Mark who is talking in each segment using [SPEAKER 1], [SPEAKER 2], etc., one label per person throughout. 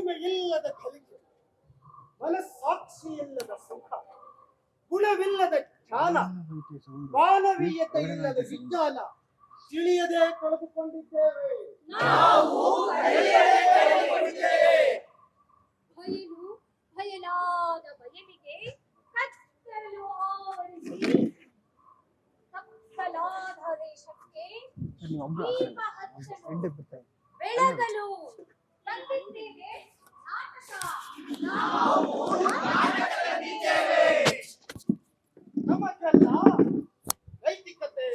[SPEAKER 1] ಉಳುಮೆ ಇಲ್ಲದ ಕಲಿಕೆ, ಮನಸ್ಸಾಕ್ಷಿ ಇಲ್ಲದ ಸುಖ, ಗುಣವಿಲ್ಲದ ಜ್ಞಾನ, ಮಾನವೀಯತೆ ಇಲ್ಲದ ವಿಜ್ಞಾನ ತಿಳಿಯದೆ ಕಳೆದುಕೊಂಡಿದ್ದೇವೆ.
[SPEAKER 2] ಬಯಲು ಬಯಲಾದ ಬಯಲಿಗೆ ಕತ್ತಲು ಆವರಿಸಿ ಕತ್ತಲಾದ ದೇಶಕ್ಕೆ ದೀಪ ಹಚ್ಚಲು ಬೆಳಗಲು ತಂದಿದ್ದೇವೆ
[SPEAKER 1] ನಮಗೆಲ್ಲ ನೈತಿಕತೆ,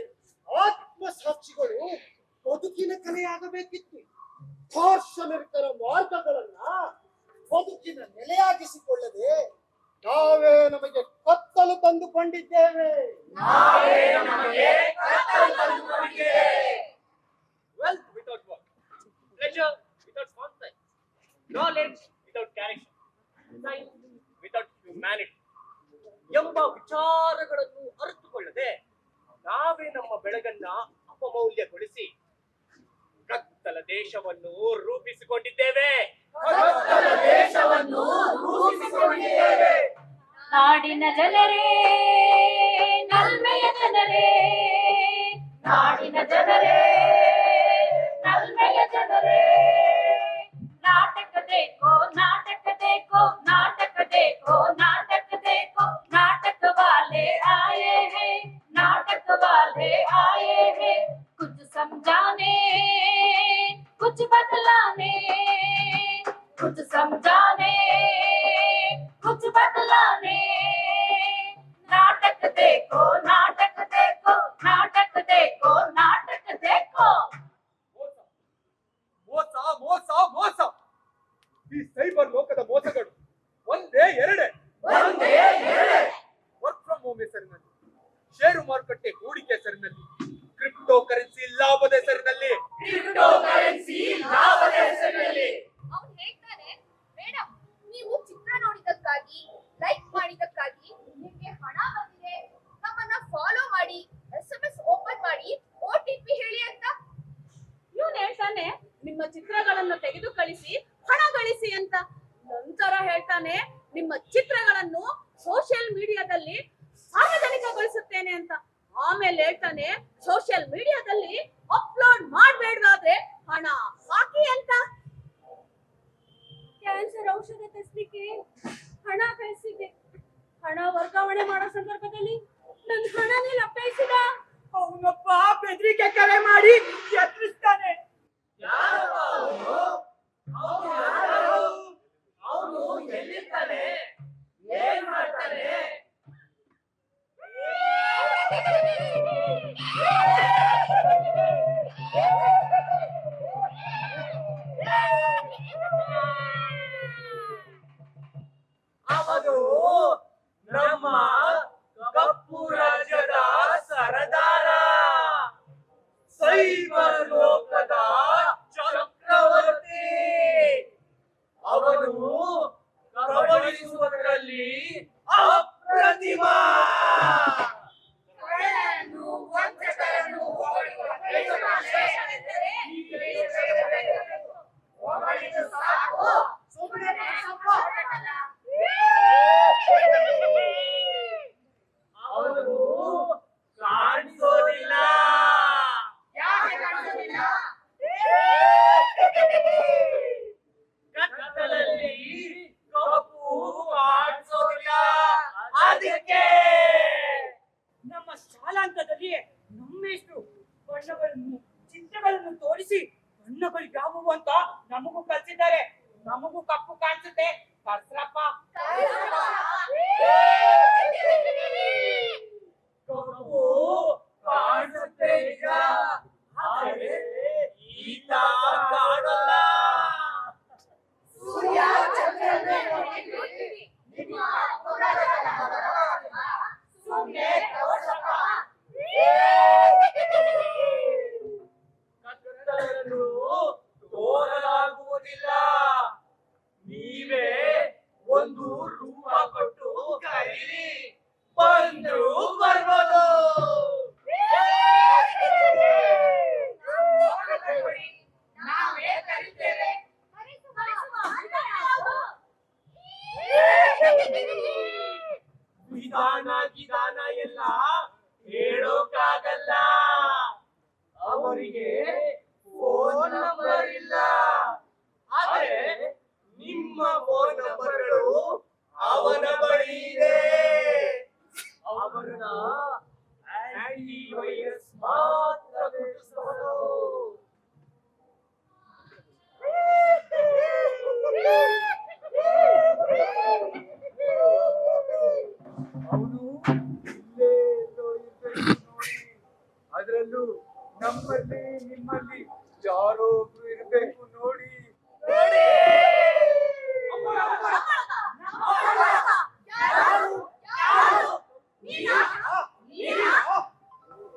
[SPEAKER 1] ಆತ್ಮಸಾಕ್ಷಿಗಳು ಬದುಕಿನ ಕಲೆಯಾಗಬೇಕಿತ್ತು. ದಾರ್ಶನಿಕರ ಮಾರ್ಗಗಳನ್ನ ಬದುಕಿನ ನೆಲೆಯಾಗಿಸಿಕೊಳ್ಳದೆ ನಾವೇ ನಮಗೆ ಕತ್ತಲು ತಂದುಕೊಂಡಿದ್ದೇವೆ.
[SPEAKER 3] Wealth without work, pleasure without concept, knowledge without character, science without humanity ಎಂಬ ವಿಚಾರಗಳನ್ನು ಅರಿತುಕೊಳ್ಳದೆ ನಾವೇ ನಮ್ಮ ಬೆಳಗನ್ನ ಅಪಮೌಲ್ಯಗೊಳಿಸಿ ಕತ್ತಲ ದೇಶವನ್ನು ರೂಪಿಸಿಕೊಂಡಿದ್ದೇವೆ.
[SPEAKER 2] ನಾಡಿನ ಜನರೇ, ನಲ್ಮೆಯ ಜನರೇ, ನಾಡಿನ ಜನರೇ, ನಲ್ಮೆಯ ಜನರೇ, ನಾಟಕ ದೇಕೋ, ನಾಟಕ ದೇಕೋ, ನಾಟಕ ದೇಕೋ, ನಾಟಕ ದೇಕೋ, नाटक वाले आए हैं, नाटक वाले आए हैं, कुछ समझाने, कुछ बदलाने, कुछ समझाने, कुछ बदलाने. नाटक देखो, नाटक देखो, नाटक देखो, नाटक देखो.
[SPEAKER 3] ಮೋಸ ಮೋಸ ಮೋಸ. ಈ ಸೈಬರ್ ಲೋಕದ ಮೋಸಗಳು ಒಂದೇ ಎರಡೇ. ವರ್ಕ್ ಫ್ರಮ್ ಹೋಮ್ ಹೆಸರಿನಲ್ಲಿ, ಷೇರು ಮಾರುಕಟ್ಟೆ ಹೂಡಿಕೆ ಹೆಸರಿನಲ್ಲಿ, ಕ್ರಿಪ್ಟೋ ಕರೆನ್ಸಿ ಲಾಭದ ಹೆಸರಿನಲ್ಲಿ,
[SPEAKER 2] ಅವ್ನು ಹೇಳ್ತಾನೆ, ಮೇಡಮ್ ನೀವು ಚಿತ್ರ ನೋಡಿದಕ್ಕಾಗಿ, ಲೈಕ್ ಮಾಡಿದಕ್ಕಾಗಿ ನಿಮ್ಗೆ ಹಣ ಬಂದಿದೆ, ನಮ್ಮನ್ನ ಫಾಲೋ ಮಾಡಿ, SMS ಓಪನ್ ಮಾಡಿ, OTP ಹೇಳಿ ಅಂತ. ಇವನು ಹೇಳ್ತಾನೆ ನಿಮ್ಮ ಚಿತ್ರಗಳನ್ನು ತೆಗೆದು ಕಳಿಸಿ ಹಣ ಗಳಿಸಿ ಅಂತ. ನಂತರ ಹೇಳ್ತಾನೆ ನಿಮ್ಮ ಚಿತ್ರಗಳನ್ನು ಸೋಷಿಯಲ್ ಮೀಡಿಯಾದಲ್ಲಿ ಸಾರ್ವಜನಿಕಗೊಳಿಸುತ್ತೇನೆ ಅಂತ. ಆಮೇಲೆ ಹೇಳ್ತಾನೆ ಸೋಷಿಯಲ್ ಮೀಡಿಯಾದಲ್ಲಿ ಅಪ್ಲೋಡ್ ಮಾಡಬೇಡ್ವಾದ್ರೆ ಹಣ ಹಾಕಿ ಅಂತ. ಕ್ಯಾನ್ಸರ್ ಔಷಧ ತರಿಸಲಿಕ್ಕೆ ಹಣ ಕಳಿಸಿದ್ದೆ, ಹಣ ವರ್ಗಾವಣೆ ಮಾಡೋ ಸಂದರ್ಭದಲ್ಲಿ ನನ್ನ ಹಣನೇ ಲಪೇಯಿಸಿದ.
[SPEAKER 4] ಅವನೊಬ್ಬ ಬೆದರಿಕೆ ಕರೆ ಮಾಡಿ ಎದುರಿಸ್ತಾನೆ.
[SPEAKER 3] ಅವನು ಎಲ್ಲಿರ್ತಾನೆ, ಏನ್ ಮಾಡ್ತಾನೆ? ಅವನು ನಮ್ಮ ಕಪ್ಪು ರಾಜ್ಯದ ಸರದಾರ, ಸೈಬರ್ ಲೋಕದ ಚಕ್ರವರ್ತಿ. ಅವನು ಕಬಳಿಸುವುದರಲ್ಲಿ ಅಪ್ರತಿಮ. ಅವನು ಕಾಣಿಸೋದಿಲ್ಲ. ಕತ್ತಲಲ್ಲಿ ಕಪ್ಪು ಕಾಣಿಸೋದಿಲ್ಲ. ಅದಕ್ಕೆ
[SPEAKER 4] ನಮ್ಮ ಶಾಲಾಂತದಲ್ಲಿ ನಮ್ಮೆಷ್ಟು ಬಣ್ಣಗಳನ್ನು, ಚಿತ್ರಗಳನ್ನು ತೋರಿಸಿ ಬಣ್ಣಗಳು ಯಾವುವು ಅಂತ ನಮಗೂ ಕಲಿಸಿದ್ದಾರೆ. ನಮಗೂ ಕಪ್ಪು ಕಾಣಿಸುತ್ತೆ, ಕರ್ಸ್ರಪ್ಪ.
[SPEAKER 3] ಕಪ್ಪು ಕಾಣಿಸುತ್ತೆ ನಿಜ, ಆದರೆ ಈತ ಕಾಣಲ್ಲ.
[SPEAKER 2] ಸೂರ್ಯ ಚಂದ್ರನೇ ನೋಡಿದ್ವಿ, ನಿಮ್ಮ ಸುಮ್ಮನೆ ತೋರ್ಸಪ್ಪ.
[SPEAKER 3] ಕತ್ತಲನ್ನು ತೋರಲಾಗುವುದಿಲ್ಲ. ನೀವೇ ಒಂದು ರೂಪ ಕೊಟ್ಟು ಕರೀರಿ, ಬಂದ್ರು ಬರ್ಬೋದು.
[SPEAKER 2] ನಾವೇ ಕರೀತೇವೆ.
[SPEAKER 3] ಗಿದಾನ ಎಲ್ಲ ಹೇಳೋಕ್ಕಾಗಲ್ಲ. ಅವರಿಗೆ ಫೋನ್ ನಂಬರ್ ಇಲ್ಲ. ಆದ್ರೆ ನಿಮ್ಮ ಫೋನ್ ನಂಬರ್ಗಳು ಅವನ ಬಳಿ ಇದೆ. ಅವರನ್ನ ಆಂಟಿ ವೈರಸ್ ಮಾತ್ರ ಗುರುತಿಸಬಹುದು. ಅವನು ಇಲ್ಲೇ ಎಲ್ಲೋ ಇರ್ಬೇಕು ನೋಡಿ. ಅದರಲ್ಲೂ ನಮ್ಮಲ್ಲಿ ನಿಮ್ಮಲ್ಲಿ ಯಾರೋ ಒಬ್ರು ಇರ್ಬೇಕು ನೋಡಿ.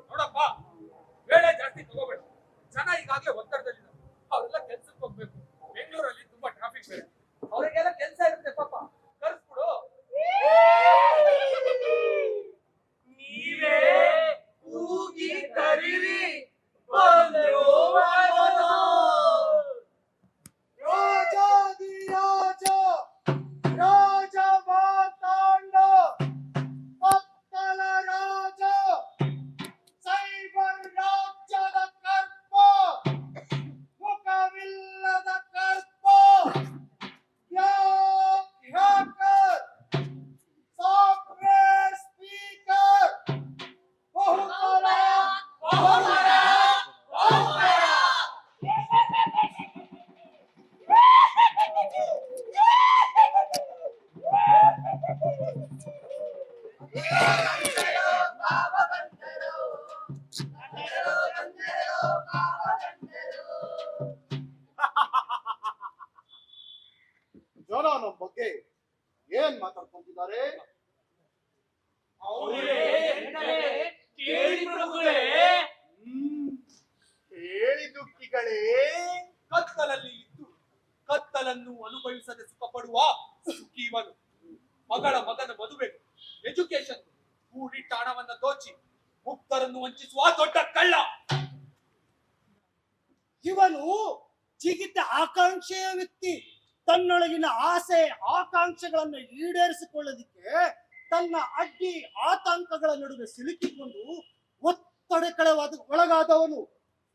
[SPEAKER 3] ನೋಡಪ್ಪ, ವೇಳೆ ಜಾಸ್ತಿ ತಗೋಬೇಡ. ಜನ ಈಗಾಗಲೇ ಒತ್ತಡದಲ್ಲಿದ್ದಾರೆ. ಅವರೆಲ್ಲ ಕೆಲ್ಸಕ್ಕೆ ಹೋಗ್ಬೇಕು. ಬೆಂಗಳೂರಲ್ಲಿ ತುಂಬಾ ಟ್ರಾಫಿಕ್ ಬೇರೆ. ಅವರಿಗೆಲ್ಲ ಕೆಲಸ ಇರುತ್ತೆ ಪಾಪ. ಕರ್ಸ್ಬಿಡು. ನೀವೇ ಕೂಗಿ ಕರೀರಿ, ಬಂದ್ರು ಬರೋದು.
[SPEAKER 1] ರಾಜಾದಿರಾಜ ರಾಜ ಮಾತಾಂಡ ಕತ್ತಲ ರಾಜ ಸೈಬರ್ ರಾಜ್ಯದ ಕರ್ಪ ಮುಖವಿಲ್ಲದ ಕರ್ಪ ಹ್ಯಾಕರ್ ಸಾಫ್ಟ್ವೇರ್ ಸ್ಪೀಕರ್ ಬಹುಬಲ ಜನ ನಮ್ಮ ಬಗ್ಗೆ ಏನ್ ಮಾತಾಡ್ಕೊಂತಿದ್ದಾರೆ? ಹೇಳಿ ದುಃಖಿಗಳೇ.
[SPEAKER 3] ಕತ್ತಲಲ್ಲಿ ಇದ್ದು ಕತ್ತಲನ್ನು ಅನುಭವಿಸದೆ ಸುಖ ಪಡುವ ಸುಖೀವನು. ಮಗನ ಮದುವೆ, ಎಜುಕೇಶನ್ ಕೂಡಿಟ್ಟ ಹಣವನ್ನ ದೋಚಿ ಮುಕ್ತರನ್ನು ವಂಚಿಸುವ ದೊಡ್ಡ ಕಳ್ಳ
[SPEAKER 1] ಇವನು ಜಿಗಿತ ಆಕಾಂಕ್ಷೆಯ ವ್ಯಕ್ತಿ. ತನ್ನೊಳಗಿನ ಆಸೆ ಆಕಾಂಕ್ಷೆಗಳನ್ನು ಈಡೇರಿಸಿಕೊಳ್ಳೋದಿಕ್ಕೆ ತನ್ನ ಅಡ್ಡಿ ಆತಂಕಗಳ ನಡುವೆ ಸಿಲುಕಿಕೊಂಡು ಒತ್ತಡಕ್ಕೆ ಒಳಗಾದವನು.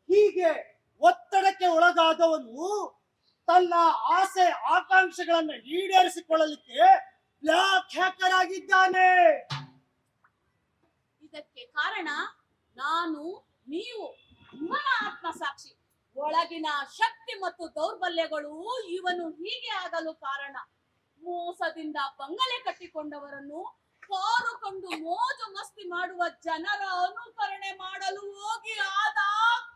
[SPEAKER 1] ಹೀಗೆ ಒತ್ತಡಕ್ಕೆ ಒಳಗಾದವನು ತನ್ನ ಆಸೆ ಆಕಾಂಕ್ಷೆಗಳನ್ನು ಈಡೇರಿಸಿಕೊಳ್ಳಲಿಕ್ಕೆ ಬ್ಲಾಕ್ ಹ್ಯಾಕರ್ ಆಗಿದ್ದಾನೆ.
[SPEAKER 5] ಇದಕ್ಕೆ ಕಾರಣ ನಾನು, ನೀವು, ಇವನ ಆತ್ಮಸಾಕ್ಷಿ. ಒಳಗಿನ ಶಕ್ತಿ ಮತ್ತು ದೌರ್ಬಲ್ಯಗಳು ಇವನು ಹೀಗೆ ಆಗಲು ಕಾರಣ. ಮೋಸದಿಂದ ಬಂಗಲೆ ಕಟ್ಟಿಕೊಂಡವರನ್ನು ಕಾರು ಕೊಂಡು ಮೋಜು ಮಸ್ತಿ ಮಾಡುವ ಜನರ ಅನುಕರಣೆ ಮಾಡಲು ಹೋಗಿ ಆದ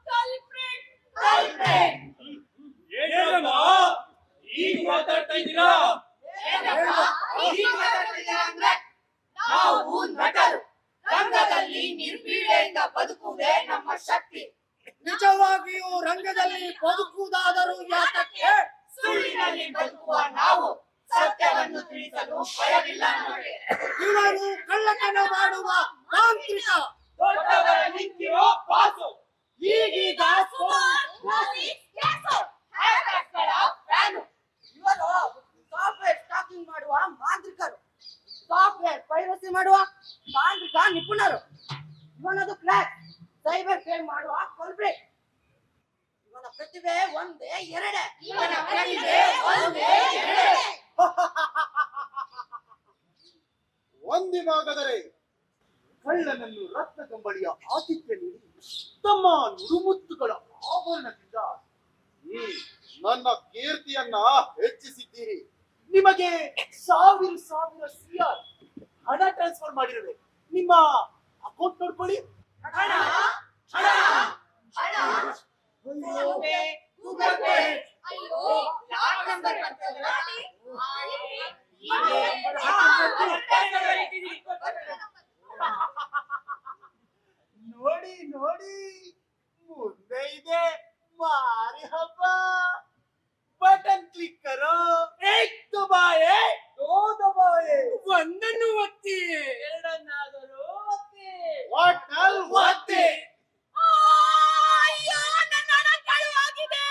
[SPEAKER 5] ಕಲ್ಪ್ರಿಟ್.
[SPEAKER 3] ಏನಮ್ಮ ಈಗ ಮಾತಾಡ್ತಾ ಇದ್ದೀರಾ?
[SPEAKER 2] ನಾವು ನಟರು. ರಂಗದಲ್ಲಿ ನಿರ್ಭೀಡೆಯಿಂದ ಬದುಕುವುದೇ ನಮ್ಮ ಶಕ್ತಿ.
[SPEAKER 1] ನಿಜವಾಗಿಯೂ ರಂಗದಲ್ಲಿ ಬದುಕುವುದಾದರೂ ಯಾತಕ್ಕೆ?
[SPEAKER 2] ಸುಳ್ಳಿನಲ್ಲಿ ಬದುಕುವ ನಾವು ಸತ್ಯವನ್ನು ತಿಳಿಸಲು ಭಯವಿಲ್ಲ ನಮಗೆ.
[SPEAKER 1] ಇವನು ಕಳ್ಳತನ ಮಾಡುವ ತಾಂತ್ರಿಕ.
[SPEAKER 3] ದೊಡ್ಡವರ ನಿಂತಿರೋ ಬಾಸು.
[SPEAKER 1] ಈಗೀಗ
[SPEAKER 2] ಹ್ಯಾಕರ್ಸ್ಗಳ ಫ್ಯಾನು.
[SPEAKER 6] ಇವರು ಸಾಫ್ಟ್ವೇರ್ ಸ್ಟಾಕಿಂಗ್ ಮಾಡುವ ಮಾಂತ್ರಿಕರು, ಸಾಫ್ಟ್ವೇರ್ ಪೈರಸಿ ಮಾಡುವ ತಾಂತ್ರಿಕ ನಿಪುಣರು. ಇವನದು ಕ್ರ್ಯಾಕ್ ಸೈಬರ್ ಕ್ರೈಮ್ ಮಾಡುವ ಕಲ್ಪ್ರಿಟ್. ಇವನ ಪ್ರತಿಭೆ ಒಂದೇ ಎರಡೇ.
[SPEAKER 2] ಇವನ ಪ್ರತಿಭೆ ಒಂದೇ ಎರಡೇ.
[SPEAKER 1] ಒಂದಿನಾಗದರೆ ಕಳ್ಳನನ್ನು ರತ್ನ ಕಂಬಳಿಯ ಆತಿಥ್ಯ ನೀಡಿ ತಮ್ಮ ನುಡುಮುತ್ತುಗಳ ಆಭರಣದಿಂದ ನನ್ನ ಕೀರ್ತಿಯನ್ನ ಹೆಚ್ಚಿಸಿದ್ದೀರಿ. ನಿಮಗೆ ಸಾವಿರ ಸಿಆರ್ ಹಣ ಟ್ರಾನ್ಸ್ಫರ್ ಮಾಡಿರುವೆ. ನಿಮ್ಮ ಅಕೌಂಟ್ ನೋಡ್ಕೊಳ್ಳಿ.
[SPEAKER 2] ಹಣ ಹಣ ಹಣ
[SPEAKER 1] ಅಯ್ಯೋ,
[SPEAKER 2] ಗೂಗಲ್ ಪೇ. ಅಯ್ಯೋ, ಲಾಕ್ ನಂಬರ್ ಬರ್ತದಲ್ಲ.
[SPEAKER 1] ನೋಡಿ ನೋಡಿ, ಮುಂದೆ ಇದೆ ಮಾರಿ ಹಬ್ಬ. ಬಟನ್ ಕ್ಲಿಕ್ ಕರೋ. ಏಕ್ ದಬಾಯೆ, ದೋ ದಬಾಯೆ, ಒಂದನ್ನು ಒತ್ತಿ,
[SPEAKER 4] ಎರಡನ್ನಾದರೂ ಒತ್ತಿ.
[SPEAKER 1] ವಾಟಲ್ ಒತ್ತಿ.
[SPEAKER 5] ಅಯ್ಯೋ, ನನ್ನ ಹಣ ಕಳುವಾಗಿದೆ.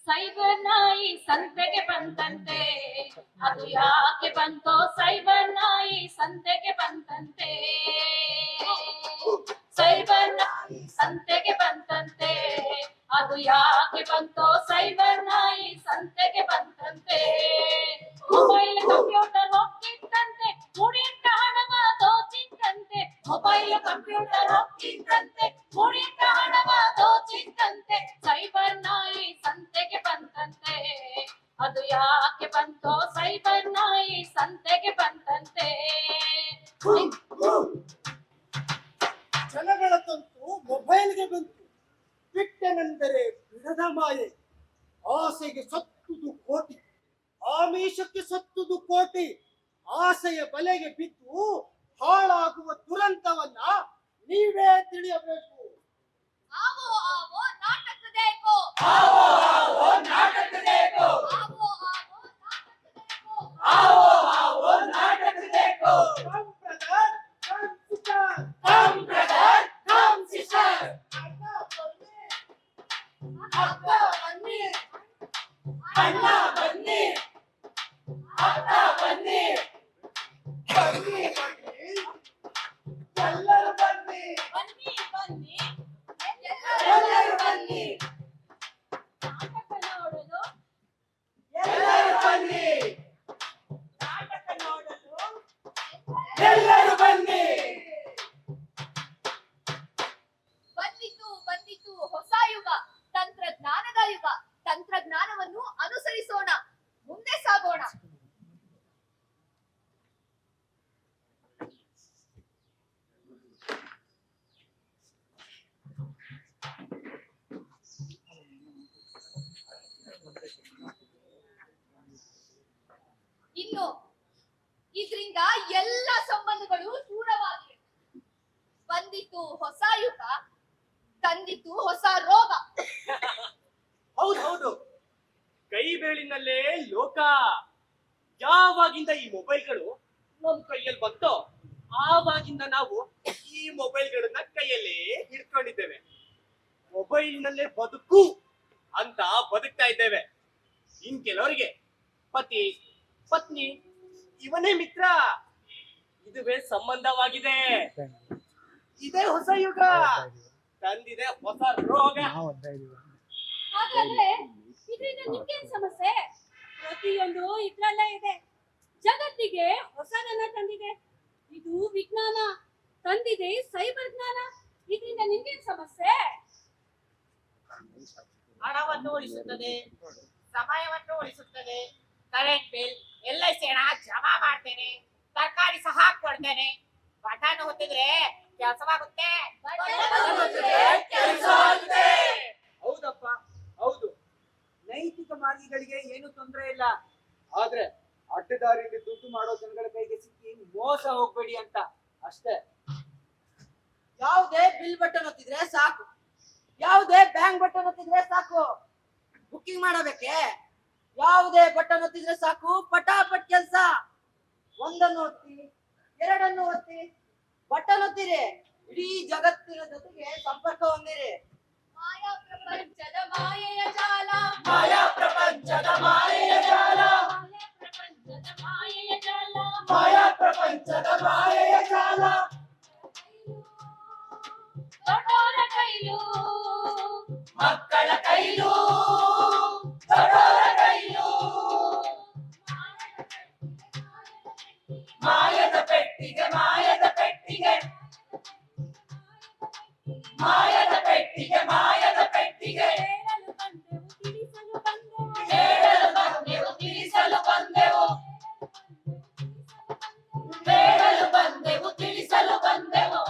[SPEAKER 2] ಸೈಬರ್ ನಾಯಿ ಸಂತೆಗೆ ಬಂದಂತೆ
[SPEAKER 5] ಅದು ಯಾಕೆ ಬಂತೋ ಸೈಬರ್ ನಾಯಿ ಸಂತೆಗೆ ಬಂತಂತೆ, ಸೈಬರ್ ನಾಯಿ ಸಂತೆಗೆ ಬಂತಂತೆ, ಅದು ಯಾಕೆ ಬಂತೋ ಸೈಬರ್ ನಾಯಿ ಸಂತೆಗೆ ಬಂತಂತೆ. ಮೊಬೈಲ್ ಕಂಪ್ಯೂಟರ್ ಹೋಗ್ತಿತ್ತಂತೆ, ಮುಡಿಂಟ ಹಣವ ದೋಚಿತ್ತಂತೆ, ಮೊಬೈಲ್ ಕಂಪ್ಯೂಟರ್ ಹೋಗ್ತಿತ್ತಂತೆ, ಮುಡಿಂಟ ಹಣವ ದೋಚಿತ್ತಂತೆ, ಸೈಬರ್ ನಾಯಿ ಸಂತೆಗೆ ಬಂತಂತೆ, ಅದು ಯಾಕೆ ಬಂತೋ ಸೈಬರ್ ನಾಯಿ ಸಂತೆಗೆ ಬಂತಂತೆ.
[SPEAKER 1] ಜನಗಳ ತಂತು ಮೊಬೈಲ್ಗೆ ಬಂತು. ಬಿಟ್ಟನೆಂದರೆ ಬಿಡದ ಮಾಯೆ. ಆಸೆಗೆ ಸತ್ತುದು ಕೋಟಿ, ಆಮಿಷಕ್ಕೆ ಸತ್ತುದು ಕೋಟಿ. ಆಸೆಯ ಬಲೆಗೆ ಬಿದ್ದು ಹಾಳಾಗುವ ದುರಂತವನ್ನ ನೀವೇ ತಿಳಿಯಬೇಕು.
[SPEAKER 2] आवो आवो नाटक देखो,
[SPEAKER 3] आओ आओ नाटक देखो,
[SPEAKER 2] आवो आवो नाटक देखो,
[SPEAKER 3] आओ आओ नाटक देखो.
[SPEAKER 1] Come brother, come sister.
[SPEAKER 3] Come brother, come sister.
[SPEAKER 1] ಅಕ್ಕ ಬನ್ನಿ.
[SPEAKER 3] ಅಣ್ಣ ಬನ್ನಿ, ಅಕ್ಕ ಬನ್ನಿ,
[SPEAKER 1] ಬನ್ನಿ ಬನ್ನಿ, ಎಲ್ಲರೂ ಬನ್ನಿ,
[SPEAKER 5] ಬನ್ನಿ ಬನ್ನಿ
[SPEAKER 1] ಎಲ್ಲರೂ ಬನ್ನಿ,
[SPEAKER 5] ನಾಟಕ ನೋಡಲು,
[SPEAKER 1] ಎಲ್ಲರೂ ಬನ್ನಿ,
[SPEAKER 5] ನಾಟಕ ನೋಡಲು
[SPEAKER 1] ಎಲ್ಲರೂ ಬನ್ನಿ.
[SPEAKER 2] ಬಂದಿತು ಬಂದಿತು ಹೊಸ ಯುಗ, ತಂತ್ರಜ್ಞಾನದ ಯುಗ. ತಂತ್ರಜ್ಞಾನವನ್ನು ಅನುಸರಿಸೋಣ, ಮುಂದೆ ಸಾಗೋಣ. ಇನ್ನು ಇದರಿಂದ ಎಲ್ಲ ಸಂಬಂಧಗಳು ದೂರವಾಗಿವೆ. ಬಂದಿತು ಹೊಸ ಯುಗ, ತಂದಿತು ಹೊಸ ರೋಗ.
[SPEAKER 7] ಹೌದು, ಕೈ ಬೆರಳಿನಲ್ಲೇ ಲೋಕ. ಯಾವಾಗಿಂದ ಈ ಮೊಬೈಲ್ಗಳು ನಮ್ ಕೈಯಲ್ಲಿ ಬಂತೋ ಆವಾಗಿಂದ ನಾವು ಈ ಮೊಬೈಲ್ಗಳನ್ನ ಕೈಯಲ್ಲೇ ಹಿಡ್ಕೊಂಡಿದ್ದೇವೆ. ಮೊಬೈಲ್ನಲ್ಲೇ ಬದುಕು ಅಂತ ಬದುಕ್ತಾ ಇದ್ದೇವೆ. ಇನ್ ಕೆಲವರಿಗೆ ಪತಿ ಪತ್ನಿ ಇವನೇ ಮಿತ್ರ, ಇದುವೇ ಸಂಬಂಧವಾಗಿದೆ. ಇದೇ ಹೊಸ ಯುಗ ತಂದಿದೆ ಹೊಸ ರೋಗ.
[SPEAKER 5] ಹಾಗಾದ್ರೆ ಇದರಿಂದ ನಿಮ್ಗೇನ್ ಸಮಸ್ಯೆ? ಪ್ರತಿಯೊಂದು ಇದ್ರಲ್ಲೇ ಇದೆ. ಜಗತ್ತಿಗೆ ಹೊಸದನ್ನ ತಂದಿದೆ. ಇದು ವಿಜ್ಞಾನ ತಂದಿದೆ ಸೈಬರ್ ಜ್ಞಾನ. ಇದರಿಂದ ನಿಮ್ಗೇನ್ ಸಮಸ್ಯೆ?
[SPEAKER 4] ಹಣವನ್ನು ಉಳಿಸುತ್ತದೆ, ಸಮಯವನ್ನು ಉಳಿಸುತ್ತದೆ, ಕರೆಂಟ್ ಬಿಲ್, LIC ಹಣ ಜಮಾ ಮಾಡ್ತೇನೆ, ತರಕಾರಿ ಸಹ ಕೊಡ್ತೇನೆ. ಬಟನ್ ಒತ್ತಿದ್ರೆ ಕೆಲಸವಾಗುತ್ತೆ.
[SPEAKER 7] ಹೌದಪ್ಪ, ಹೌದು. ನೈತಿಕ ಮಾರ್ಗಿಗಳಿಗೆ ಏನು ತೊಂದರೆ ಇಲ್ಲ. ಆದ್ರೆ ಅಡ್ಡದಾರಿಯಲ್ಲಿ ದುಡ್ಡು ಮಾಡೋ ಜನಗಳ ಕೈಗೆ ಸಿಕ್ಕಿ ಮೋಸ ಹೋಗ್ಬೇಡಿ ಅಂತ ಅಷ್ಟೇ.
[SPEAKER 6] ಯಾವುದೇ ಬಿಲ್ ಬಟನ್ ಒತ್ತಿದ್ರೆ ಸಾಕು, ಯಾವುದೇ ಬ್ಯಾಂಕ್ ಬಟನ್ ಒತ್ತಿದ್ರೆ ಸಾಕು ಬುಕ್ಕಿಂಗ್ ಮಾಡಬೇಕೆ? ಯಾವುದೇ ಬಟನ್ ಒತ್ತಿದ್ರೆ ಸಾಕು ಪಟಾಪಟ್ ಕೆಲಸ. ಒಂದನ್ನು ಒತ್ತಿ, ಎರಡನ್ನು ಒತ್ತಿ, ಬಟನ್ ಒತ್ತಿರಿ, ಇಡೀ ಜಗತ್ತಿನ ಜೊತೆಗೆ ಸಂಪರ್ಕ ಹೊಂದಿರಿ.
[SPEAKER 2] ಮಾಯಾ ಪ್ರಪಂಚದ ಮಾಯೆಯ ಜಾಲ,
[SPEAKER 3] ಮಾಯಾ ಪ್ರಪಂಚದ ಮಾಯೆಯ ಜಾಲ,
[SPEAKER 5] ಮಾಯಾ ಪ್ರಪಂಚದ ಮಾಯೆಯ ಜಾಲ,
[SPEAKER 3] ಮಾಯಾ ಪ್ರಪಂಚದ ಮಾಯೆಯ ಜಾಲ.
[SPEAKER 5] ದೊಡ್ಡೋರ ಕೈಲು,
[SPEAKER 3] ಮಕ್ಕಳ ಕೈಲೂ, ದೊಡ್ಡವರ ಕೈಲೂ, ಮಾಯದ ಪೆಟ್ಟಿಗೆ, ಮಾಯದ ಪೆಟ್ಟಿಗೆ, ಮಾಯದ ಪೆಟ್ಟಿಗೆ, ಮಾಯದ ಪೆಟ್ಟಿಗೆ.
[SPEAKER 5] ಹೇಳಲು ಬಂದೆವು, ತಿಳಿಸಲು ಬಂದೆವು,
[SPEAKER 3] ಹೇಳಲು ಬಂದೆವು, ತಿಳಿಸಲು ಬಂದೆವು, ಹೇಳಲು ಬಂದೆವು, ತಿಳಿಸಲು ಬಂದೆವು.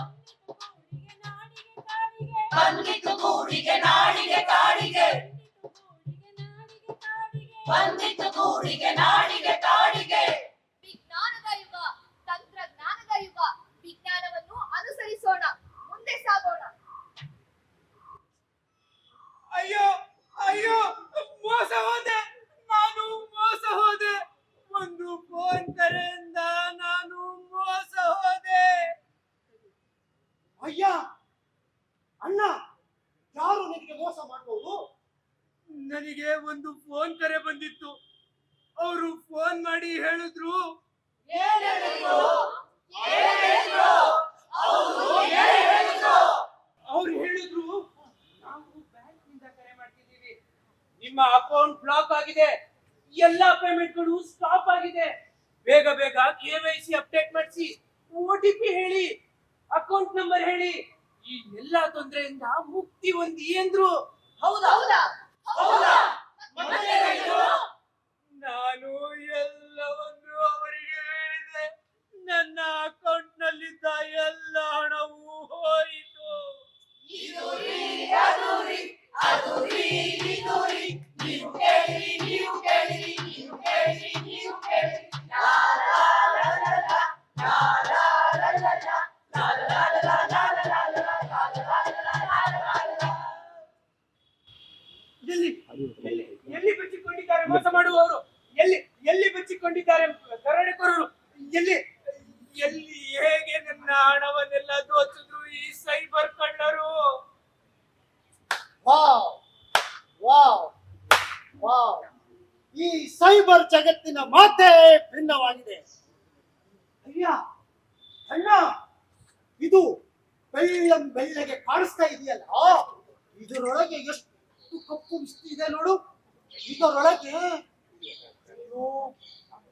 [SPEAKER 3] ಬಂದಿತು ಗೂಡಿಗೆ ನಾಡಿಗೆ ಕಾಡಿಗೆ, ಬಂದಿತು ಗೂಡಿಗೆ ನಾಡಿಗೆ ಕಾಡಿಗೆ.
[SPEAKER 2] ವಿಜ್ಞಾನದ ಯುಗ, ತಂತ್ರಜ್ಞಾನದ ಯುಗ. ವಿಜ್ಞಾನವನ್ನು ಅನುಸರಿಸೋಣ, ಮುಂದೆ ಸಾಗೋಣ.
[SPEAKER 3] ಅಯ್ಯೋ ಅಯ್ಯೋ, ಮೋಸ ಹೋದೆ, ನಾನು ಮೋಸ ಹೋದೆ. ಒಂದು ಫೋನ್ ಕರೆಯಿಂದ ನಾನು ಮೋಸ ಹೋದೆ.
[SPEAKER 1] ಅಯ್ಯ, ಅಣ್ಣ, ಯಾರು ನಿನಗೆ ಮೋಸ ಮಾಡುವವರು?
[SPEAKER 3] ನನಗೆ ಒಂದು ಫೋನ್ ಕರೆ ಬಂದಿತ್ತು. ಅವರು ಫೋನ್ ಮಾಡಿ ಹೇಳಿದ್ರು ಅವ್ರು ಹೇಳಿದ್ರು ನಾವು ಬ್ಯಾಂಕ್ ನಿಂದ ಕರೆ ಮಾಡ್ತಿದ್ದೀವಿ, ನಿಮ್ಮ ಅಕೌಂಟ್ ಬ್ಲಾಕ್ ಆಗಿದೆ, ಎಲ್ಲಾ ಪೇಮೆಂಟ್ಗಳು ಸ್ಟಾಪ್ ಆಗಿದೆ, ಬೇಗ ಬೇಗ KYC ಅಪ್ಡೇಟ್ ಮಾಡಿಸಿ, OTP ಹೇಳಿ, ಅಕೌಂಟ್ ನಂಬರ್ ಹೇಳಿ, ಈ ಎಲ್ಲಾ ತೊಂದರೆಯಿಂದ ಮುಕ್ತಿ ಹೊಂದಿ ಅಂದ್ರು.
[SPEAKER 6] ಹೌದಾ
[SPEAKER 3] ನಾನು ಎಲ್ಲವನ್ನು ಅವರಿಗೆ ಹೇಳಿದೆ. ನನ್ನ ಅಕೌಂಟ್ ನಲ್ಲಿದ್ದ ಎಲ್ಲ ಹಣವೂ ಹೋಯಿತು. ಎಲ್ಲಿ ಬಚ್ಚಿಕೊಂಡಿದ್ದಾರೆ ಮೋಸ ಮಾಡುವವರು? ಎಲ್ಲಿ ಬಚ್ಚಿಕೊಂಡಿದ್ದಾರೆ ದರೋಡೆಕೋರರು? ಎಲ್ಲಿ ಎಲ್ಲಿ ಹೇಗೆ ನನ್ನ ಹಣವನ್ನೆಲ್ಲ ದೋಚಿದ್ರು ಈ ಸೈಬರ್ ಕಳ್ಳರು?
[SPEAKER 8] ವಾವ್ ವಾವ್ ವಾವ್, ಈ ಸೈಬರ್ ಜಗತ್ತಿನ ಮಾತೆ ಭಿನ್ನವಾಗಿದೆ. ಅಯ್ಯ ಅಣ್ಣ, ಇದು ಬೆಳ್ಳಗೆ ಕಾಣಿಸ್ತಾ ಇದೆಯಲ್ಲ, ಇದರೊಳಗೆ ಎಷ್ಟು ಕಪ್ಪು ಮಿಸ್ತಿ ಇದೆ ನೋಡು. ಇದರೊಳಗೆ ಅಯ್ಯೋ,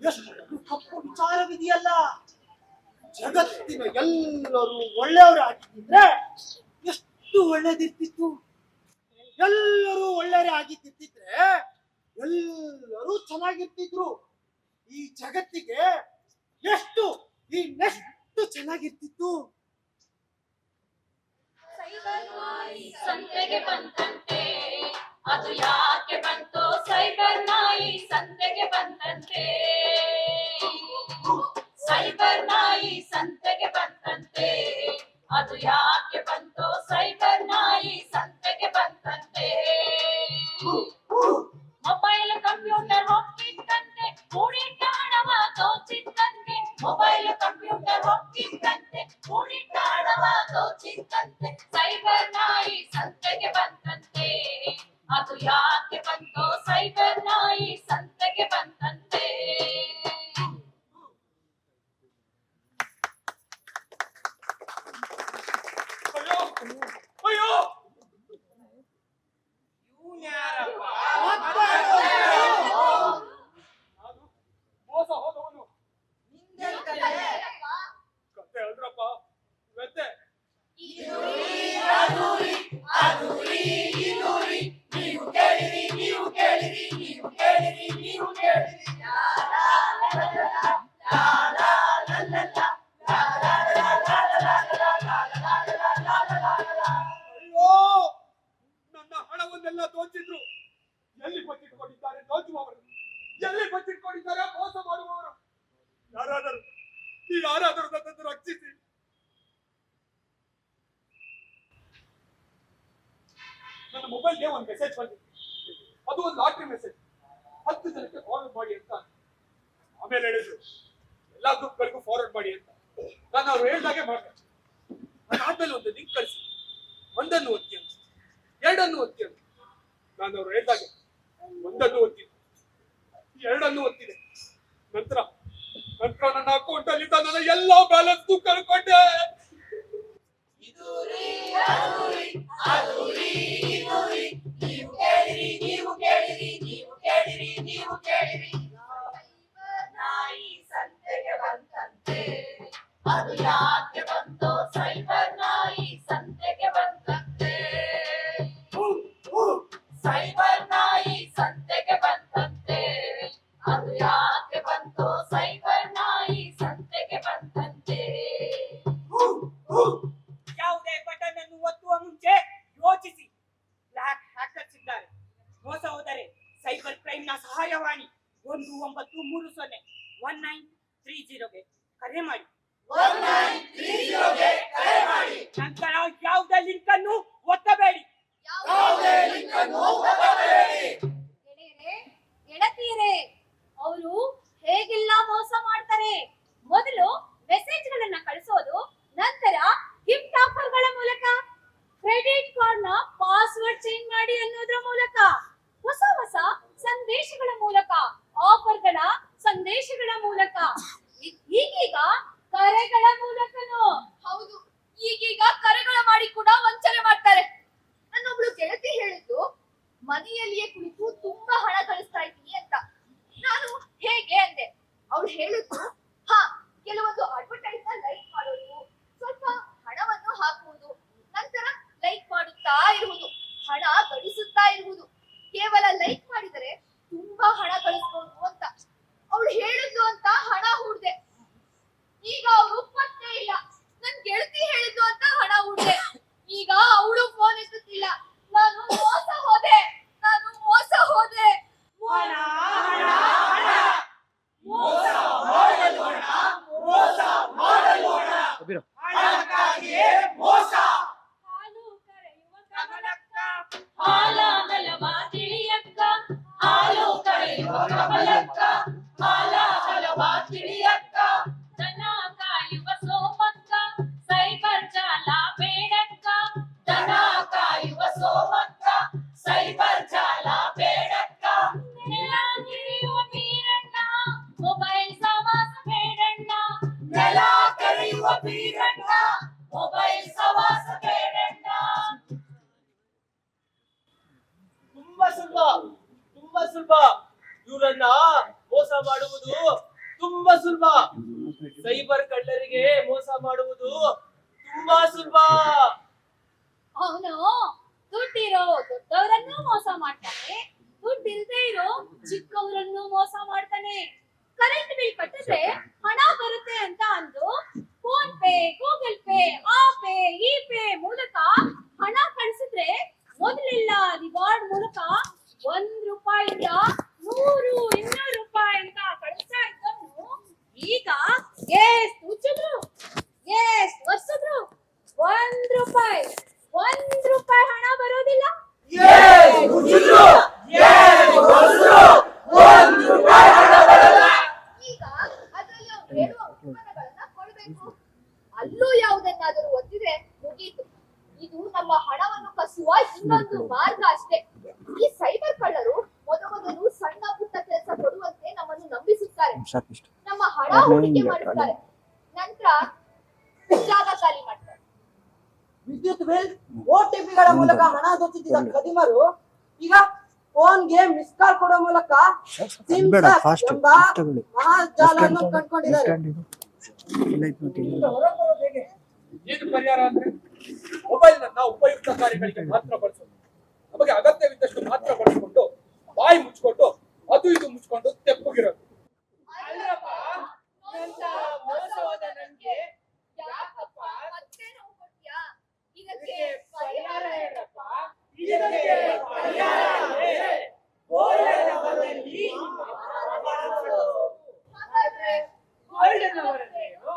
[SPEAKER 8] ಎಷ್ಟು ಕಪ್ಪು ವಿಚಾರವಿದೆಯಲ್ಲ. ಜಗತ್ತಿನ ಎಲ್ಲರೂ ಒಳ್ಳೆಯವರಾಗಿದ್ದರೆ ಎಷ್ಟು ಒಳ್ಳೇದಿರ್ತಿತ್ತು. ಎಲ್ಲರೂ ಒಳ್ಳೆಯವರೇ ಆಗಿದ್ದಿದ್ರೆ ಎಲ್ಲರೂ ಚೆನ್ನಾಗಿರ್ತಿದ್ರು. ಈ ಜಗತ್ತಿಗೆ ಎಷ್ಟು ಚೆನ್ನಾಗಿರ್ತಿತ್ತು.
[SPEAKER 5] ಸಂತೆಗೆ ಬಂತಂತೆ, ಅದು ಯಾಕೆ ಬಂತೋ ಸೈಬರ್ ನಾಯಿ ಸಂತೆಗೆ ಬಂತಂತೆ. ಸೈಬರ್ ನಾಯಿ ಸಂತೆಗೆ ಬಂತಂತೆ, ಅದು ಯಾಕೆ ಬಂತೋ ಸೈಬರ್ ನಾಯಿ ಸಂತೆಗೆ ಬಂತಂತೆ. ಮೊಬೈಲ್ ಕಂಪ್ಯೂಟರ್ ಹೋಗ್ತಿದ್ದಂತೆ, ಕೂಡಿಟ್ಟ ಹಣವ ದೋಚಿದ್ದಂತೆ. ಮೊಬೈಲ್ ಕಂಪ್ಯೂಟರ್ ಹೋಗ್ತಿದ್ದಂತೆ, ಕೂಡಿಟ್ಟ ಹಣವ ದೋಚಿದ್ದಂತೆ. ಸೈಬರ್ ನಾಯಿ ಸಂತೆಗೆ ಬಂತಂತೆ, ಅದು ಯಾಕೆ ಬಂತೋ ಸೈಬರ್ ನಾಯಿ ಸಂತೆಗೆ ಬಂತಂತೆ.
[SPEAKER 3] ಅಯ್ಯೋ ಅಯ್ಯೋ, ಇವ್ನ್ಯಾರಪ್ಪ? ನಾನು ಮೋಸ ಹೋದವನು. ಕತೆ ಅಲ್ರಪ್ಪ, ಮೆತ್ತೆ. ಅಯ್ಯೋ, ನನ್ನ ಹಣವನ್ನೆಲ್ಲ ದೋಚಿದ್ರು. ಎಲ್ಲಿ ಬಚ್ಚಿಟ್ಕೊಂಡಿದ್ದಾರೆ ದೋಚುವವರು? ಎಲ್ಲಿ ಬಚ್ಚಿಟ್ಕೊಂಡಿದ್ದಾರೆ ಮೋಸ ಮಾಡುವವರು? ಯಾರಾದರೂ ನನ್ನನ್ನು ರಕ್ಷಿಸಿ. ನನ್ನ ಮೊಬೈಲ್ಗೆ ಒಂದು ಮೆಸೇಜ್ ಬಂದಿದೆ. ಅದು ಒಂದು ಲಾಟ್ರಿ ಮೆಸೇಜ್. 10 ಜನಕ್ಕೆ ಫಾರ್ವರ್ಡ್ ಮಾಡಿ ಅಂತ. ಆಮೇಲೆ ಹೇಳಿದ್ರು ಎಲ್ಲಾ ಗ್ರೂಪ್ಗಳಿಗೂ ಫಾರ್ವರ್ಡ್ ಮಾಡಿ ಅಂತ. ನಾನು ಅವ್ರು ಹೇಳ್ದಾಗೆ ಮಾಡಿದೆ. ಅದಾದ್ಮೇಲೆ ಒಂದು ಲಿಂಕ್ ಕಳಿಸಿ, 1 ಒತ್ತಿ ಅಂತ, 2 ಒತ್ತಿ ಅಂತ. ನಾನು ಅವ್ರು ಹೇಳ್ದಾಗೆ 1 ಒತ್ತಿದೆ, 2 ಒತ್ತಿದೆ. ನಂತರ ನನ್ನ ಅಕೌಂಟ್ ಅಲ್ಲಿ ನನ್ನ ಎಲ್ಲಾ ಬ್ಯಾಲೆನ್ಸ್ ಕಳ್ಕೊಂಡೆ.
[SPEAKER 5] ನಾಯಿ ಸಂತೆಗೆ ಬಂತಂತೆ, ಅದು ಯಾಕೆ ಬಂತೋ ಸೈಬರ್ ನಾಯಿ ಸಂತೆಗೆ ಬಂತಂತೆ. ಸೈಬರ್ ನಾಯಿ ಸಂತೆಗೆ ಬಂತಂತೆ, ಅದು ಯಾಕೆ ಬಂತೋ ಸೈಬರ್ ನಾಯಿ ಸಂತೆಗೆ ಬಂತಂತೆ.
[SPEAKER 4] ಯಾವುದೇ ಬಟನ್ ಅನ್ನು ಒತ್ತುವ ಮುಂಚೆ ಯೋಚಿಸಿ. ಬ್ಲಾಕ್ ಹ್ಯಾಕರ್ಸ್ ಇದ್ದಾರೆ. ಮೋಸ ಹೋದರೆ ಸೈಬರ್ ಕ್ರೈಮ್ ನ ಸಹಾಯವಾಣಿ 1930 1930ಗೆ ಕರೆ ಮಾಡಿ. ನಂತರ ಯಾವುದೇ ಲಿಂಕ್ ಅನ್ನು ಒತ್ತಬೇಡಿ.
[SPEAKER 2] ಗೆಳೆಯರೇ, ಗೆಳತಿಯರೇ, ಅವರು ಹೇಗೆಲ್ಲ ಮೋಸ ಮಾಡ್ತಾರೆ. ಮೊದಲು ಮೆಸೇಜ್ ಗಳನ್ನ ಕಳಿಸೋದು, ನಂತರ ಗಿಫ್ಟ್ ಆಫರ್ಗಳ ಮೂಲಕ, ಕ್ರೆಡಿಟ್ ಕಾರ್ಡ್ ನ ಪಾಸ್ವರ್ಡ್ ಚೇಂಜ್ ಮಾಡಿ ಅನ್ನೋದ್ರ ಮೂಲಕ, ಹೊಸ ಹೊಸ ಸಂದೇಶಗಳ ಮೂಲಕ ಆಫರ್ಗಳ ಹೇಳಿದ್ದು ತುಂಬಾ ಹಣ ಗಳಿಸ್ತಾ ಇದ್ದೀನಿ ಅಂತ. ನಾನು ಹೇಗೆ ಅಂದೆ. ಅವ್ಳು ಹೇಳಿದ್ರು, ಹಾ, ಕೆಲವೊಂದು ಅಡ್ವರ್ಟೈಸ್ ಲೈಕ್ ಮಾಡೋದು, ಸ್ವಲ್ಪ ಹಣವನ್ನು ಹಾಕುವುದು, ನಂತರ ಲೈಕ್ ಮಾಡುತ್ತಾ ಇರುವುದು, ಹಣ ಗಳಿಸುತ್ತಾ ಇರುವುದು. ಕೇವಲ ಲೈಕ್ ಮಾಡಿದರೆ ತುಂಬಾ ಹಣ ಗಳಿಸಬಹುದು ಅಂತ ಅವಳು ಹೇಳಿದ್ದು ಅಂತ ಹಣ ಹೂಡ್ದೆ. ಈಗ ಅವರು ಪತ್ತೆ ಇಲ್ಲ. ನನ್ ಗೆಳತಿ ಹೇಳಿದ್ದು ಅಂತ ಹಣ ಹೂಡ್ದೆ. ಈಗ ಅವಳು ಫೋನ್ ಎತ್ತುತ್ತಿಲ್ಲ. ನಾನು ಮೋಸ ಹೋದೆ.
[SPEAKER 4] ಹಣ, ಹಣ, ಹಣ.
[SPEAKER 1] ಮೋಸ ಮಾಡಲು ಹಣ, ಮೋಸ ಮಾಡಲು ಹಣ, ಹಣಕ್ಕಾಗಿಯೇ ಮೋಸ.
[SPEAKER 5] ಹಾಲು ಕರೆಯುವ
[SPEAKER 4] ಕಮಲಕ್ಕ,
[SPEAKER 5] ಹಾಲಾಗಲವ ತಿಳಿಯಕ್ಕ, ಹಾಲು ಕರೆಯುವ ಕಮಲಕ್ಕ, ಹಾಲಾಗಲವ ತಿಳಿಯಕ್ಕ, ದನ ಕಾಯುವ ಸೋಮಕ್ಕ, ಸೈಬರ್ ಜಾಲ ಬೇಡಕ್ಕ, ದನ ಕಾಯುವ ಸೋಮಕ್ಕ, ಸೈಬರ್ ಜಾಲ ಬೇಡಕ್ಕ, ನೆಲ ಹಿಡಿಯುವ ಬೀರಣ್ಣ, ಮೊಬೈಲ್ ಸವಾಸ ಬೇಡಣ್ಣ,
[SPEAKER 1] ನೆಲ ಕರೆಯುವ ಬೀರಣ್ಣ,
[SPEAKER 5] ಮೊಬೈಲ್ ಸವಾಸ ಬೇಡಣ್ಣ.
[SPEAKER 9] ತುಂಬಾ ಸುಲಭ ಇವರನ್ನ ಮೋಸ ಮಾಡುವುದು ತುಂಬಾ ಸುಲಭ. ಸೈಬರ್ ಕಳ್ಳರಿಗೆ ಮೋಸ ಮಾಡುವುದು ತುಂಬಾ ಸುಲಭ.
[SPEAKER 5] ಅವನು ದುಡ್ಡಿರೋ ದೊಡ್ಡವರನ್ನು ಮೋಸ ಮಾಡ್ತಾನೆ, ದುಡ್ಡಿಲ್ದೇ ಇರೋ ಚಿಕ್ಕವರನ್ನು ಮೋಸ ಮಾಡ್ತಾನೆ. ಕರೆಂಟ್ ಬಿಲ್ ಕಟ್ಟಿದ್ರೆ ಹಣ ಬರುತ್ತೆ ಅಂತ ಅಂದು ಫೋನ್ ಪೇ, ಗೂಗಲ್ ಪೇ, ಆ ಪೇ, ಈ ಪೇ ಮೂಲಕ ಹಣ ಕಳಿಸಿದ್ರೆ ಮೊದಲೆಲ್ಲ ರಿವಾರ್ಡ್ ಮೂಲಕ ₹1 100, 200 ರೂಪಾಯಿ ಅಂತ ಕಳಿಸ್ತಾ ಇದ್ದವನು ಈಗ ಎಷ್ಟು ಉಚ್ಚಿದ್ರು, ಎಷ್ಟು ವರ್ಷದ್ರು ₹1 ಹಣ ಬರೋದಿಲ್ಲ.
[SPEAKER 2] ಈಗ ಅದರಲ್ಲಿ ಅವ್ರು ಹೇಳುವ ಉತ್ಪನ್ನಗಳನ್ನ ಕೊಡ್ಬೇಕು. ಅಲ್ಲೂ ಯಾವುದನ್ನಾದರೂ ಒತ್ತಿದ್ರೆ ಮುಗೀತು. ಇದು ನಮ್ಮ ಹಣವನ್ನು ಕಸುವ ಇನ್ನೊಂದು ಮಾರ್ಗ ಅಷ್ಟೇ. ಈ ಸೈಬರ್ ಕಳ್ಳರು ಮೊದಲು ಸಣ್ಣ ಪುಟ್ಟ ಕೆಲಸ ಕೊಡುವಂತೆ ನಮ್ಮನ್ನು ನಂಬಿಸುತ್ತಾರೆ. ನಮ್ಮ ಹಣ ಹೂಡಿಕೆ ಮಾಡುತ್ತಾರೆ, ನಂತರ ಜಾಗ ಖಾಲಿ ಮಾಡ್ತಾರೆ.
[SPEAKER 6] ವಿದ್ಯುತ್ ಬಿಲ್, OTPಗಳ ಮೂಲಕ ಹಣ ದೊಚ್ಚಿದ್ದ ಖದೀಮರು ಈಗ ಫೋನ್ಗೆ ಮಿಸ್ ಕಾಲ್ ಕೊಡೋ ಮೂಲಕ ಸಿಮ್ ಸಾಕ್ ಎಂಬ ಮಹಾಜಾಲವನ್ನು ಕಂಡುಕೊಂಡಿದ್ದಾರೆ.
[SPEAKER 3] ಹೊರಬರೋದು ಹೇಗೆ? ಏನು ಪರಿಹಾರ ಅಂದ್ರೆ ಮೊಬೈಲ್ ನನ್ನ ಉಪಯುಕ್ತ ಕಾರ್ಯಗಳಿಗೆ ಮಾತ್ರ ಬಳಸೋದು. ನಮಗೆ ಅಗತ್ಯವಿದ್ದಷ್ಟು ಮಾತ್ರ ಬಳಸಿಕೊಂಡು ಬಾಯಿ ಮುಚ್ಕೊಂಡು ಅದು ಇದು ಮುಚ್ಕೊಂಡು ತೆಪ್ಪಗಿರೋದು.
[SPEAKER 4] ಅಲ್ಲಪ್ಪ, ಎಂತ ಮೋಸ ಹೋದ ನನ್ಗೆ
[SPEAKER 2] ಯಾಕಪ್ಪ ಮತ್ತೆ ನೋವು ಕೊಡ್ತೀಯಾ? ಇದಕ್ಕೆ
[SPEAKER 4] ಇದಕ್ಕೆ ಪರಿಹಾರ ಹೇಳಪ್ಪ.
[SPEAKER 1] ಇದಕ್ಕೆ ಪರಿಹಾರ ಅಂದ್ರೆ ಗೋಲ್ಡನವರಲ್ಲಿ
[SPEAKER 2] ಹಾಗಾದ್ರೆ
[SPEAKER 4] ಗೋಲ್ಡನವರನ್ನೇನು?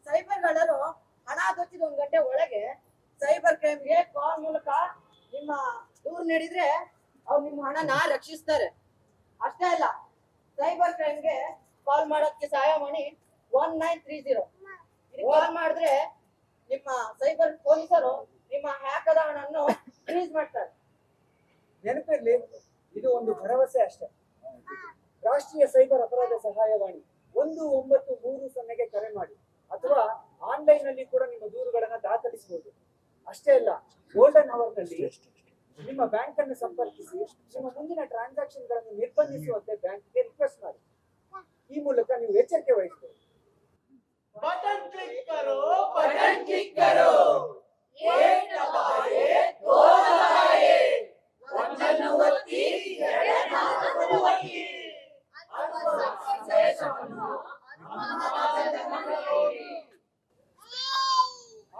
[SPEAKER 6] ಸೈಬರ್ ಕಳ್ಳರು ಹಣ ದೊಚ್ಚಿದ 1 ಗಂಟೆ ಒಳಗೆ ಸೈಬರ್ ಕ್ರೈಮ್ಗೆ ಕಾಲ್ ಮೂಲಕ ನಿಮ್ಮ ದೂರು ನೀಡಿದ್ರೆ ಅವ್ರು ನಿಮ್ಮ ಹಣನ ರಕ್ಷಿಸ್ತಾರೆ. ಅಷ್ಟೇ ಅಲ್ಲ, ಸೈಬರ್ ಕ್ರೈಮ್ಗೆ ಕಾಲ್ ಮಾಡೋದಕ್ಕೆ ಸಹಾಯ ಮಾಡಿ 1930 ಕಾಲ್ ಮಾಡಿದ್ರೆ ನಿಮ್ಮ ಸೈಬರ್ ಪೊಲೀಸರು ನಿಮ್ಮ ಹ್ಯಾಕ್ ಆದ ಹಣವನ್ನು ಫ್ರೀಸ್ ಮಾಡ್ತಾರೆ.
[SPEAKER 7] ನೆನಪಿರ್ಲಿ, ಇದು ಒಂದು ಭರವಸೆ ಅಷ್ಟೇ. ರಾಷ್ಟ್ರೀಯ ಸೈಬರ್ ಅಪರಾಧ ಸಹಾಯವಾಣಿ 1930ಗೆ ಕರೆ ಮಾಡಿ ಅಥವಾ ಆನ್ಲೈನ್ ನಲ್ಲಿ ಕೂಡ ನಿಮ್ಮ ದೂರುಗಳನ್ನ ದಾಖಲಿಸಬಹುದು. ಅಷ್ಟೇ ಅಲ್ಲ, ಗೋಲ್ಡನ್ ಅವರ್ ನಲ್ಲಿ ನಿಮ್ಮ ಬ್ಯಾಂಕ್ ಅನ್ನು ಸಂಪರ್ಕಿಸಿ ನಿಮ್ಮ ಮುಂದಿನ ಟ್ರಾನ್ಸಾಕ್ಷನ್ ಗಳನ್ನು ನಿರ್ಬಂಧಿಸುವಂತೆ ಬ್ಯಾಂಕ್ಗೆ ರಿಕ್ವೆಸ್ಟ್ ಮಾಡಿ. ಈ ಮೂಲಕ ನೀವು ಎಚ್ಚರಿಕೆ ವಹಿಸಬಹುದು.
[SPEAKER 1] ಬಟನ್ ಕ್ಲಿಕ್ ಕರೋ, ಬಟನ್ ಕ್ಲಿಕ್ ಕರೋ, ಏಕ್ ದಬಾಯೆ, ದೋ ದಬಾಯೆ, ಒಂದನ್ನು ಒತ್ತಿ, ಎರಡನ್ನು ಒತ್ತಿ,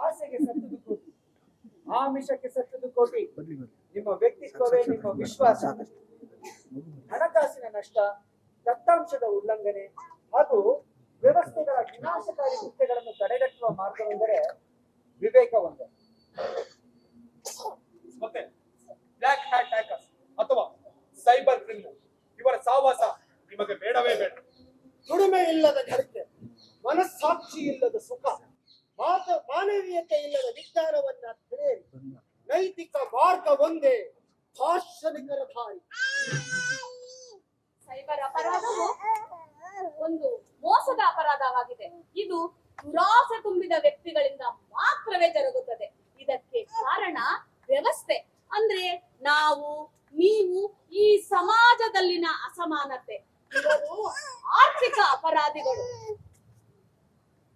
[SPEAKER 7] ಆಸೆಗೆ ಸತ್ತದು ಕೋಟಿ, ಆಮಿಷಕ್ಕೆ ಸತ್ತದು ಕೋಟಿ. ನಿಮ್ಮ ವ್ಯಕ್ತಿತ್ವವೇ ನಿಮ್ಮ ವಿಶ್ವಾಸ. ಹಣಕಾಸಿನ ನಷ್ಟ, ದತ್ತಾಂಶದ ಉಲ್ಲಂಘನೆ ಹಾಗೂ ವ್ಯವಸ್ಥೆಗಳ ವಿನಾಶಕಾರಿ ಕೃತ್ಯಗಳನ್ನು ತಡೆಗಟ್ಟುವ ಮಾರ್ಗವೆಂದರೆ ವಿವೇಕ ಒಂದೇ.
[SPEAKER 3] ಮತ್ತೆ ಬ್ಲಾಕ್ ಹ್ಯಾಟ್ ಹ್ಯಾಕರ್ಸ್ ಅಥವಾ ಸೈಬರ್ ಕ್ರಿಮಿನಲ್ ಇವರ ಸಹವಾಸ ನಿಮಗೆ ಬೇಡವೇ ಬೇಡ.
[SPEAKER 8] ದುಡಿಮೆ ಇಲ್ಲದ ಗಳಿಕೆ, ಮನಸ್ಸಾಕ್ಷಿ ಇಲ್ಲದ ಸುಖ, ಮಾನವೀಯತೆ ಇಲ್ಲದ ವಿಚಾರವನ್ನ ತಿಳಿಯಿರಿ. ನೈತಿಕ ಮಾರ್ಗ ಒಂದೇ, ದಾರ್ಶನಿಕರ ದಾರಿ.
[SPEAKER 5] ಸೈಬರ್ ಅಪರಾಧವು ಒಂದು ಮೋಸದ ಅಪರಾಧವಾಗಿದೆ. ಇದು ದುರಾಸೆ ತುಂಬಿದ ವ್ಯಕ್ತಿಗಳಿಂದ ಮಾತ್ರವೇ ಜರುಗುತ್ತದೆ. ಇದಕ್ಕೆ ಕಾರಣ ವ್ಯವಸ್ಥೆ. ಅಂದ್ರೆ ನಾವು, ನೀವು ಈ ಸಮಾಜದಲ್ಲಿನ ಅಸಮಾನತೆ, ಇವರು ಆರ್ಥಿಕ ಅಪರಾಧಿಗಳು.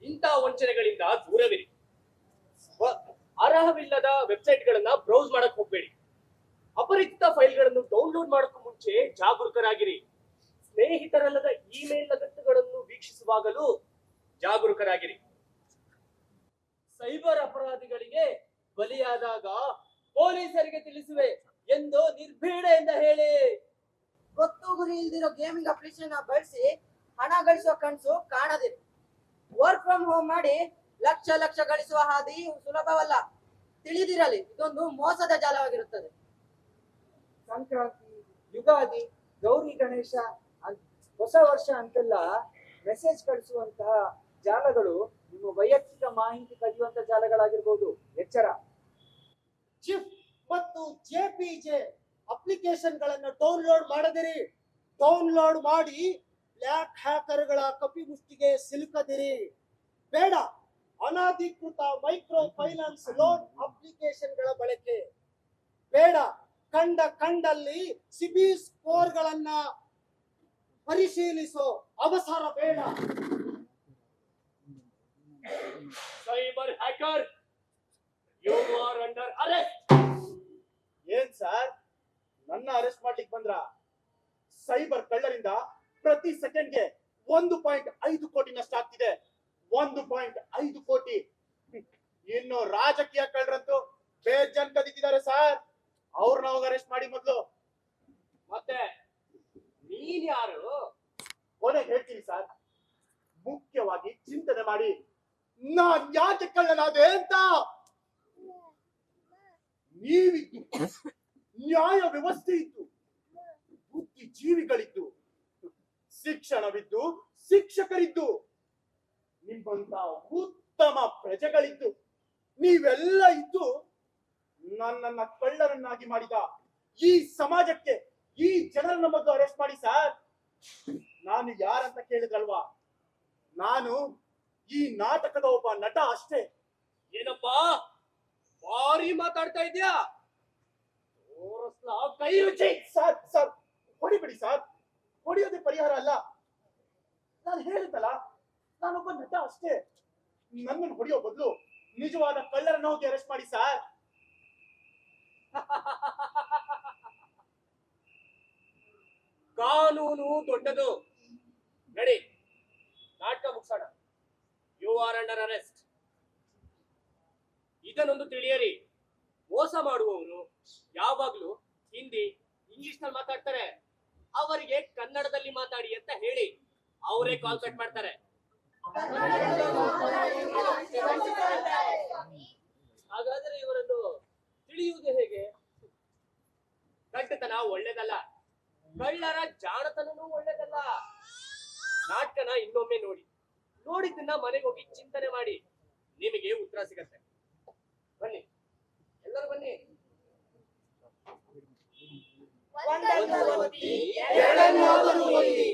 [SPEAKER 9] ಇಂಥ ವಂಚನೆಗಳಿಂದ ದೂರವಿರಿ. ಅರ್ಹವಿಲ್ಲದ ವೆಬ್ಸೈಟ್ಗಳನ್ನ ಬ್ರೌಸ್ ಮಾಡಕ್ ಹೋಗ್ಬೇಡಿ. ಅಪರಿಚಿತ ಫೈಲ್ಗಳನ್ನು ಡೌನ್ಲೋಡ್ ಮಾಡೋಕ್ಕೂ ಮುಂಚೆ ಜಾಗರೂಕರಾಗಿರಿ. ಸ್ನೇಹಿತರಲ್ಲದ ಇಮೇಲ್ ಲಗತ್ತುಗಳನ್ನು ವೀಕ್ಷಿಸುವಾಗಲೂ ಜಾಗರೂಕರಾಗಿರಿ. ಸೈಬರ್ ಅಪರಾಧಿಗಳಿಗೆ ಬಲಿಯಾದಾಗ ಪೊಲೀಸರಿಗೆ ತಿಳಿಸುವೆ ಎಂದು ನಿರ್ಭೀಡೆಯಿಂದ ಹೇಳಿ.
[SPEAKER 6] ಗೊತ್ತು ಗುರಿ ಇಲ್ದಿರೋ ಗೇಮಿಂಗ್ ಅಪ್ಲಿಕೇಶನ್ ಬಳಸಿ ಹಣ ಗಳಿಸುವ ಕನಸು ಕಾಣದಿರಿ. ವರ್ಕ್ ಫ್ರಮ್ ಹೋಮ್ ಮಾಡಿ ಲಕ್ಷ ಲಕ್ಷ ಗಳಿಸುವ ಹಾದಿ ಸುಲಭವಲ್ಲ, ತಿಳಿದಿರಲಿ. ಇದೊಂದು ಮೋಸದ ಜಾಲವಾಗಿರುತ್ತದೆ.
[SPEAKER 7] ಸಂಕ್ರಾಂತಿ, ಯುಗಾದಿ, ಗೌರಿ ಗಣೇಶ, ಹೊಸ ವರ್ಷ ಅಂತೆಲ್ಲ ಮೆಸೇಜ್ ಕಳಿಸುವಂತಹ ಜಾಲಗಳು ನಿಮ್ಮ ವೈಯಕ್ತಿಕ ಮಾಹಿತಿ ಕದಿಯುವಂತ ಜಾಲಗಳಾಗಿರ್ಬೋದು. ಎಚ್ಚರ.
[SPEAKER 8] ಜಿಫ್ ಮತ್ತು ಜೆಪಿಜೆ ಅಪ್ಲಿಕೇಶನ್ಗಳನ್ನು ಡೌನ್ಲೋಡ್ ಮಾಡದಿರಿ. ಡೌನ್ಲೋಡ್ ಮಾಡಿ ಬ್ಲ್ಯಾಕ್ ಹ್ಯಾಕರ್ಗಳ ಕಪಿಮುಷ್ಟಿಗೆ ಸಿಲುಕದಿರಿ. ಬೇಡ ಅನಧಿಕೃತ ಮೈಕ್ರೋ ಫೈನಾನ್ಸ್ ಲೋನ್ ಅಪ್ಲಿಕೇಶನ್ಗಳ ಬಳಕೆ ಬೇಡ. ಕಂಡಲ್ಲಿ ಸಿಬಿಲ್ ಸ್ಕೋರ್ಗಳನ್ನ ಪರಿಶೀಲಿಸೋ ಅವಸರ ಬೇಡ.
[SPEAKER 9] Cyber hacker, you are under arrest.
[SPEAKER 1] ಏನ್ ಸರ್, ನನ್ನ ಅರೆಸ್ಟ್ ಮಾಡ್ಲಿಕ್ಕೆ ಬಂದ್ರ? ಸೈಬರ್ ಕಳ್ಳರಿಂದ ಪ್ರತಿ ಸೆಕೆಂಡ್ಗೆ 1.5 ಕೋಟಿ ನಷ್ಟ ಆಗ್ತಿದೆ. 1.5 ಕೋಟಿ. ಇನ್ನು ರಾಜಕೀಯ ಕಳ್ಳರಂತೂ ಬೇಜನ್ ಕದೀತಿದ್ದಾರೆ ಸರ್. ಅವ್ರನ್ನ ಹೋಗಿ ಅರೆಸ್ಟ್ ಮಾಡಿ ಮೊದ್ಲು.
[SPEAKER 9] ಮತ್ತೆ ನೀನ್ ಯಾರು?
[SPEAKER 1] ಕೊನೆಗೆ ಹೇಳ್ತೀನಿ ಸರ್. ಮುಖ್ಯವಾಗಿ ಚಿಂತನೆ ಮಾಡಿ, ನಾನ್ ಯಾಕೆ ಕಳ್ಳನಾದೆ ಅಂತ. ನೀವಿದ್ದು, ನ್ಯಾಯ ವ್ಯವಸ್ಥೆ ಇದ್ದು, ಬುದ್ಧಿ ಜೀವಿಗಳಿದ್ದು, ಶಿಕ್ಷಣವಿದ್ದು, ಶಿಕ್ಷಕರಿದ್ದು, ನಿಮ್ಮಂತ ಉತ್ತಮ ಪ್ರಜೆಗಳಿದ್ದು, ನೀವೆಲ್ಲ ಇದ್ದು ನನ್ನನ್ನ ಕಳ್ಳರನ್ನಾಗಿ ಮಾಡಿದ ಈ ಸಮಾಜಕ್ಕೆ, ಈ ಜನರನ್ನ ಮೊದಲು ಅರೆಸ್ಟ್ ಮಾಡಿ ಸರ್. ನಾನು ಯಾರಂತ ಕೇಳಿದ್ರಲ್ವಾ, ನಾನು ಈ ನಾಟಕದ ಒಬ್ಬ ನಟ ಅಷ್ಟೇ.
[SPEAKER 9] ಏನಪ್ಪಾ ಭಾರಿ ಮಾತಾಡ್ತಾ ಇದ್ಯಾ?
[SPEAKER 1] ಕೈ ರುಚಿ. ಸರ್ ಸರ್ ಹೊಡಿಬಿಡಿ ಸರ್, ಹೊಡಿಯೋದೇ ಪರಿಹಾರ ಅಲ್ಲ. ನಾನು ಹೇಳಿದ್ದಲ್ಲ, ನಾನೊಬ್ಬ ನಟ ಅಷ್ಟೇ. ನನ್ನನ್ನು ಹೊಡೆಯೋ ಬದಲು ನಿಜವಾದ ಕಳ್ಳರನ್ನ ಹೋಗಿ ಅರೆಸ್ಟ್ ಮಾಡಿ ಸರ್.
[SPEAKER 9] ಕಾನೂನು ದೊಡ್ಡದು. ನಡಿ, ನಾಟಕ ಮುಗಿಸೋಣ. You are under arrest. ಇದನ್ನೊಂದು ತಿಳಿಯರಿ, ಮೋಸ ಮಾಡುವವರು ಯಾವಾಗ್ಲೂ ಹಿಂದಿ, ಇಂಗ್ಲಿಷ್ ನಲ್ಲಿ ಮಾತಾಡ್ತಾರೆ. ಅವರಿಗೆ ಕನ್ನಡದಲ್ಲಿ ಮಾತಾಡಿ ಅಂತ ಹೇಳಿ ಅವರೇ ಕಾಲ್ ಕಟ್ ಮಾಡ್ತಾರೆ. ಹಾಗಾದ್ರೆ ಇವರನ್ನು ತಿಳಿಯುವುದು ಹೇಗೆ? ಗಂಟತನ ಒಳ್ಳೇದಲ್ಲ, ಕಳ್ಳರ ಜಾಣತನೂ ಒಳ್ಳೇದಲ್ಲ. ನಾಟಕನ ಇನ್ನೊಮ್ಮೆ ನೋಡಿ, ನೋಡಿದ್ದನ್ನ ಮನೆಗೆ ಹೋಗಿ ಚಿಂತನೆ ಮಾಡಿ, ನಿಮಗೆ ಉತ್ತರ ಸಿಗತ್ತೆ. ಬನ್ನಿ, ಎಲ್ಲರೂ ಬನ್ನಿ.
[SPEAKER 2] ಒಂದನ್ನು ಒತ್ತಿ,
[SPEAKER 1] ಎರಡನ್ನಾದರೂ ಒತ್ತಿ.